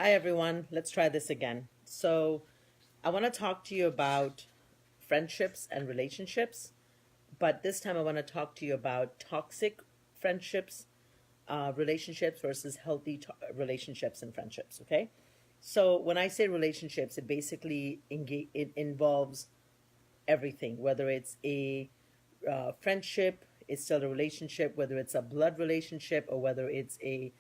Hi, everyone. Let's try this again. So, I want to talk to you about friendships and relationships, but this time I want to talk to you about toxic friendships, relationships versus healthy relationships and friendships. Okay. So, when I say relationships, it basically it involves everything, whether it's a friendship, it's still a relationship, whether it's a blood relationship or whether it's a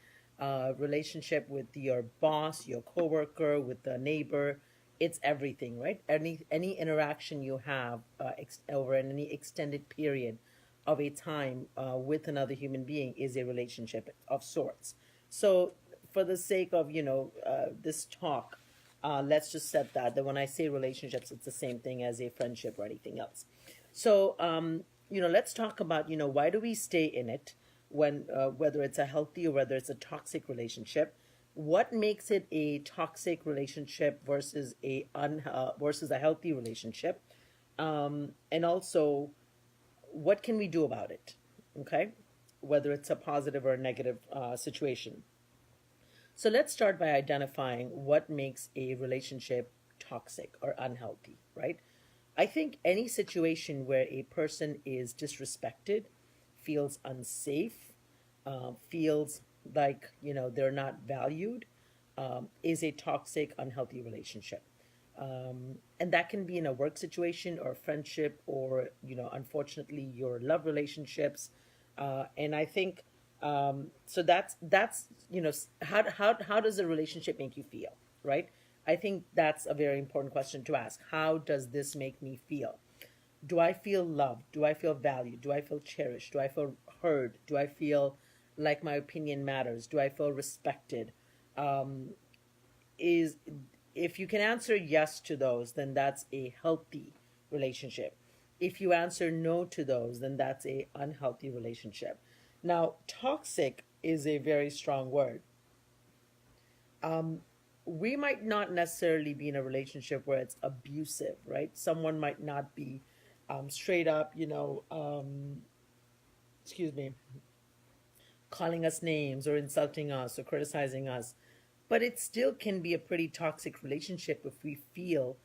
relationship with your boss, your coworker, with the neighbor. It's everything, right? Any interaction you have over any extended period of a time with another human being is a relationship of sorts. So, for the sake of this talk, let's just set that when I say relationships, it's the same thing as a friendship or anything else. So, let's talk about, why do we stay in it when, whether it's a healthy or whether it's a toxic relationship? What makes it a toxic relationship versus versus a healthy relationship? And also, what can we do about it? Okay, whether it's a positive or a negative situation. So let's start by identifying what makes a relationship toxic or unhealthy, right? I think any situation where a person is disrespected, feels unsafe, feels like they're not valued, is a toxic, unhealthy relationship. And that can be in a work situation or a friendship or unfortunately your love relationships. And I think so that's how does a relationship make you feel, right? I think that's a very important question to ask. How does this make me feel? Do I feel loved? Do I feel valued? Do I feel cherished? Do I feel heard? Do I feel like my opinion matters? Do I feel respected? Um, is If you can answer yes to those, then that's a healthy relationship. If you answer no to those, then that's a unhealthy relationship. Now, toxic is a very strong word. um, we might not necessarily be in a relationship where it's abusive, right? Someone might not be straight up, excuse me, calling us names or insulting us or criticizing us. But it still can be a pretty toxic relationship if we feel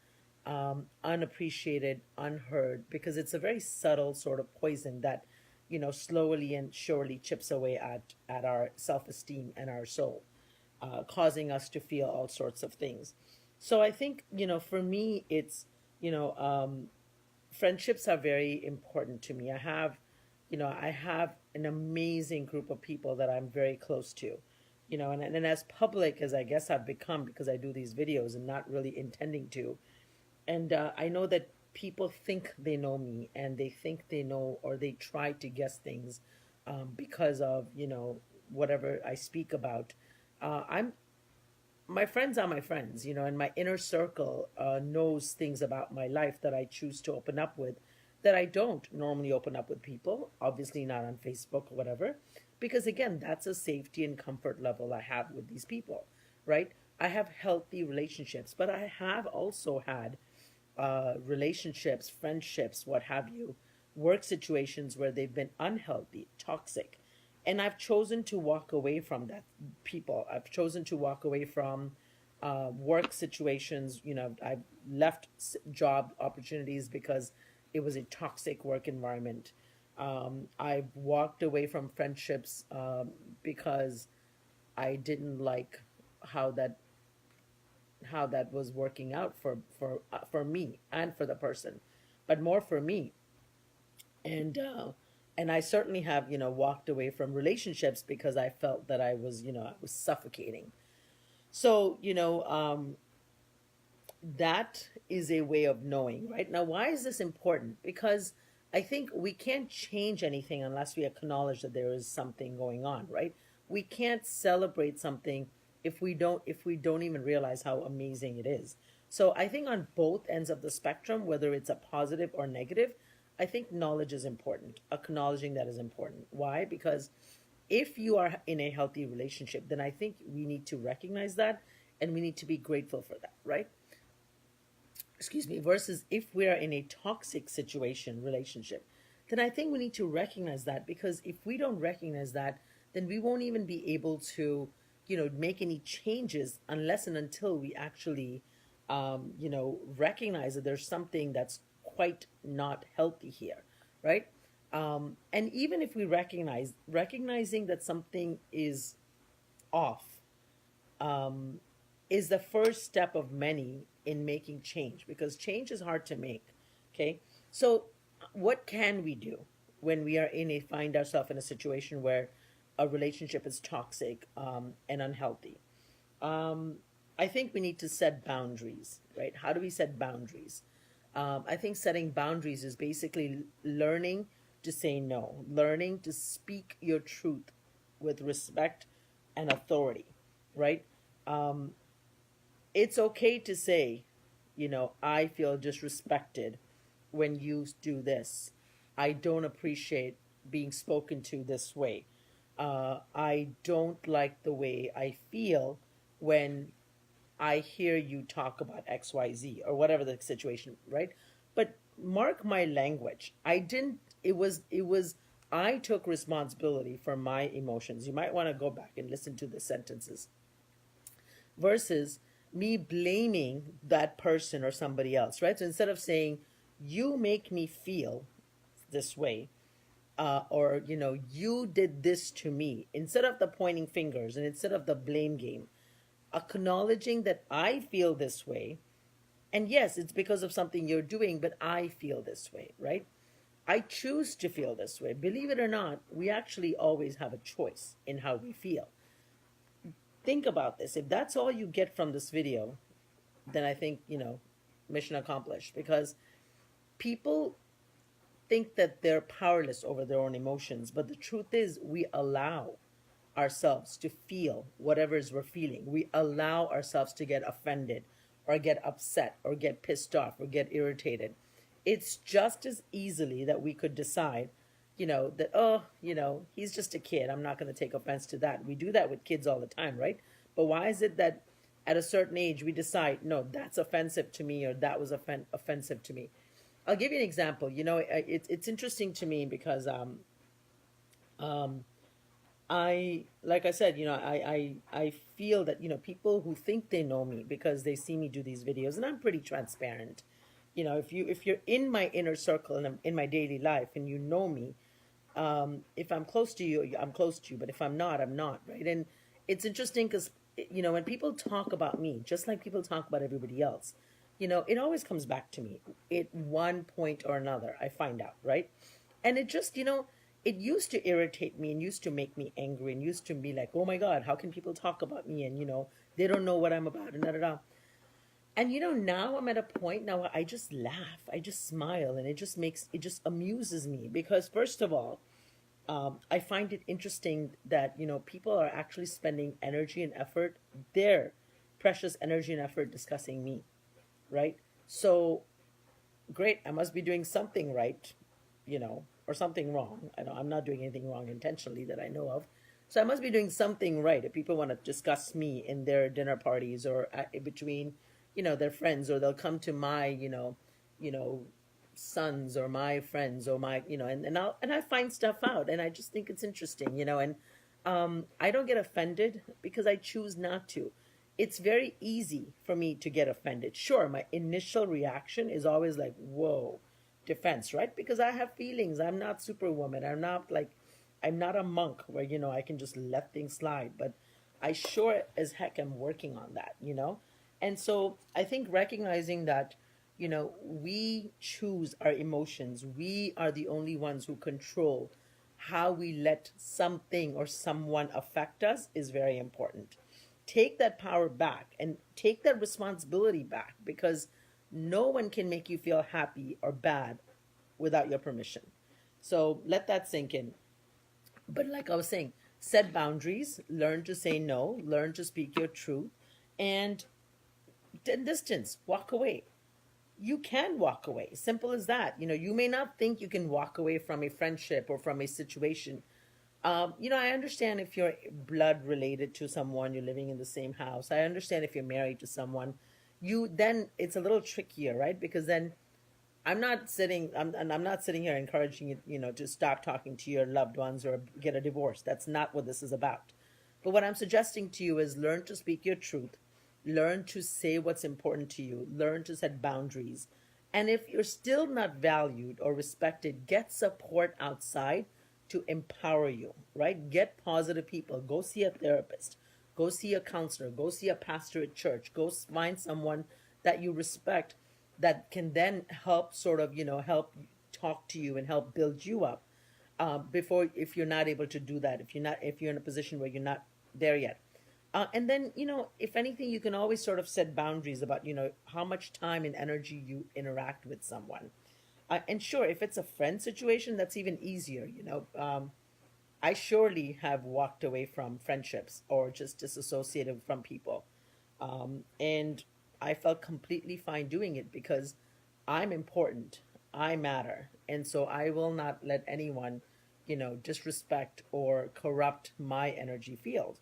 unappreciated, unheard, because it's a very subtle sort of poison that, slowly and surely chips away at our self esteem and our soul, causing us to feel all sorts of things. So I think, for me, it's, you know, um, friendships are very important to me. I have an amazing group of people that I'm very close to, and as public as I guess I've become because I do these videos and not really intending to. And I know that people think they know me and they think they know or they try to guess things because of, whatever I speak about. I'm My friends are my friends, and my inner circle knows things about my life that I choose to open up with that I don't normally open up with people, obviously not on Facebook or whatever, because again, that's a safety and comfort level I have with these people, right? I have healthy relationships, but I have also had relationships, friendships, what have you, work situations where they've been unhealthy, toxic. And I've chosen to walk away from that people. I've chosen to walk away from work situations. I've left job opportunities because it was a toxic work environment. I've walked away from friendships because I didn't like how that how that was working out for me and for the person, but more for me. And I certainly have walked away from relationships because I felt that I was suffocating. So that is a way of knowing, right? Now, why is this important? Because I think we can't change anything unless we acknowledge that there is something going on, right? We can't celebrate something if we don't even realize how amazing it is. So I think on both ends of the spectrum, whether it's a positive or negative, I think knowledge is important. Acknowledging that is important. Why? Because if you are in a healthy relationship, then I think we need to recognize that and we need to be grateful for that, right? Excuse me, versus if we are in a toxic situation, relationship, then I think we need to recognize that, because if we don't recognize that, then we won't even be able to, make any changes unless and until we actually, recognize that there's something that's quite not healthy here, right? And even if we recognizing that something is off, um, is the first step of many in making change, because change is hard to make. Okay, so what can we do when we are find ourselves in a situation where a relationship is toxic, and unhealthy? um, I think we need to set boundaries, right? How do we set boundaries? I think setting boundaries is basically learning to say no, learning to speak your truth with respect and authority, right? Um, it's okay to say, I feel disrespected when you do this. I don't appreciate being spoken to this way. I don't like the way I feel when I hear you talk about XYZ or whatever the situation, right? But mark my language. I didn't, I took responsibility for my emotions. You might want to go back and listen to the sentences versus me blaming that person or somebody else, right? So instead of saying, you make me feel this way, or, you did this to me, instead of the pointing fingers and instead of the blame game, acknowledging that I feel this way. And yes, it's because of something you're doing, but I feel this way, right? I choose to feel this way. Believe it or not, we actually always have a choice in how we feel. Think about this. If that's all you get from this video, then I think, mission accomplished. Because people think that they're powerless over their own emotions, but the truth is, we allow ourselves to feel whatever is we're feeling. We allow ourselves to get offended or get upset or get pissed off or get irritated. It's just as easily that we could decide, that, oh, he's just a kid. I'm not going to take offense to that. We do that with kids all the time, right? But why is it that at a certain age we decide, no, that's offensive to me, or that was offensive to me? I'll give you an example. It's interesting to me because um, like I said, I feel that, people who think they know me because they see me do these videos, and I'm pretty transparent. If you're in my inner circle and I'm in my daily life and you know me, if I'm close to you, I'm close to you. But if I'm not, I'm not, right? And it's interesting because, when people talk about me, just like people talk about everybody else, it always comes back to me at one point or another. I find out, right? And it just, it used to irritate me and used to make me angry and used to be like, oh my God, how can people talk about me? And, they don't know what I'm about, and da da da. And, now I'm at a point now where I just laugh, I just smile, and it just amuses me because, first of all, I find it interesting that, people are actually spending energy and effort, their precious energy and effort, discussing me, right? So great, I must be doing something right, or something wrong. I'm not doing anything wrong intentionally that I know of. So I must be doing something right if people want to discuss me in their dinner parties or between, their friends, or they'll come to my, you know, sons or my friends or my, and I find stuff out, and I just think it's interesting, and I don't get offended because I choose not to. It's very easy for me to get offended. Sure, my initial reaction is always like, whoa, defense, right? Because I have feelings. I'm not Superwoman. I'm not a monk where, I can just let things slide. But I sure as heck am working on that. And so I think recognizing that, we choose our emotions. We are the only ones who control how we let something or someone affect us is very important. Take that power back and take that responsibility back, because no one can make you feel happy or bad without your permission. So let that sink in. But like I was saying, set boundaries, learn to say no, learn to speak your truth, and distance, walk away. You can walk away. Simple as that. You may not think you can walk away from a friendship or from a situation. I understand if you're blood related to someone, you're living in the same house. I understand if you're married to someone. Then it's a little trickier, right? Because then I'm not sitting here encouraging you, to stop talking to your loved ones or get a divorce. That's not what this is about. But what I'm suggesting to you is learn to speak your truth, learn to say what's important to you, learn to set boundaries. And if you're still not valued or respected, get support outside to empower you, right? Get positive people. Go see a therapist, go see a counselor, go see a pastor at church, go find someone that you respect that can then help sort of, help talk to you and help build you up before, if you're not able to do that, if you're in a position where you're not there yet. And then, if anything, you can always sort of set boundaries about, how much time and energy you interact with someone. And sure, if it's a friend situation, that's even easier. I surely have walked away from friendships or just disassociated from people. And I felt completely fine doing it because I'm important. I matter. And so I will not let anyone, disrespect or corrupt my energy field.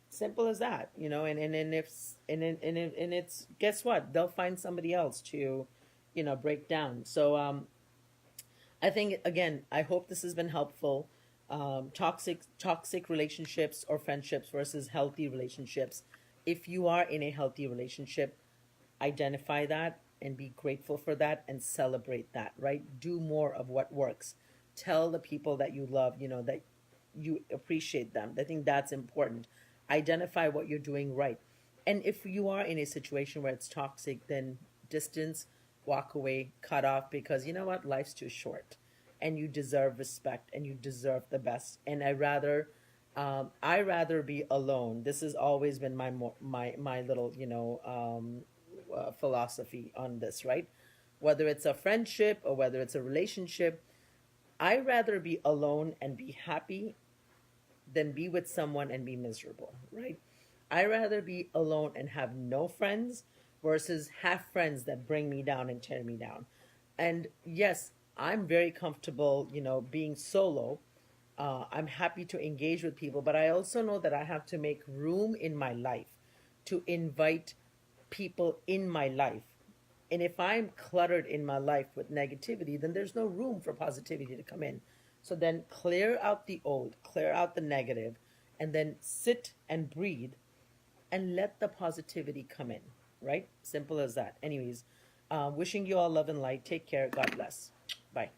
Simple as that, and if and it's, guess what? They'll find somebody else to, break down. So I think, again, I hope this has been helpful. Toxic relationships or friendships versus healthy relationships. If you are in a healthy relationship, identify that and be grateful for that and celebrate that, right? Do more of what works. Tell the people that you love, that you appreciate them. I think that's important. Identify what you're doing right. And if you are in a situation where it's toxic, then distance, walk away, cut off, because you know what? Life's too short. And you deserve respect and you deserve the best. And I rather be alone. This has always been my little, philosophy on this, right? Whether it's a friendship or whether it's a relationship, I rather be alone and be happy than be with someone and be miserable, right? I rather be alone and have no friends versus have friends that bring me down and tear me down. And yes, I'm very comfortable, being solo. I'm happy to engage with people, but I also know that I have to make room in my life to invite people in my life. And if I'm cluttered in my life with negativity, then there's no room for positivity to come in. So then clear out the old, clear out the negative, and then sit and breathe and let the positivity come in, right? Simple as that. Anyways, wishing you all love and light. Take care. God bless. Bye.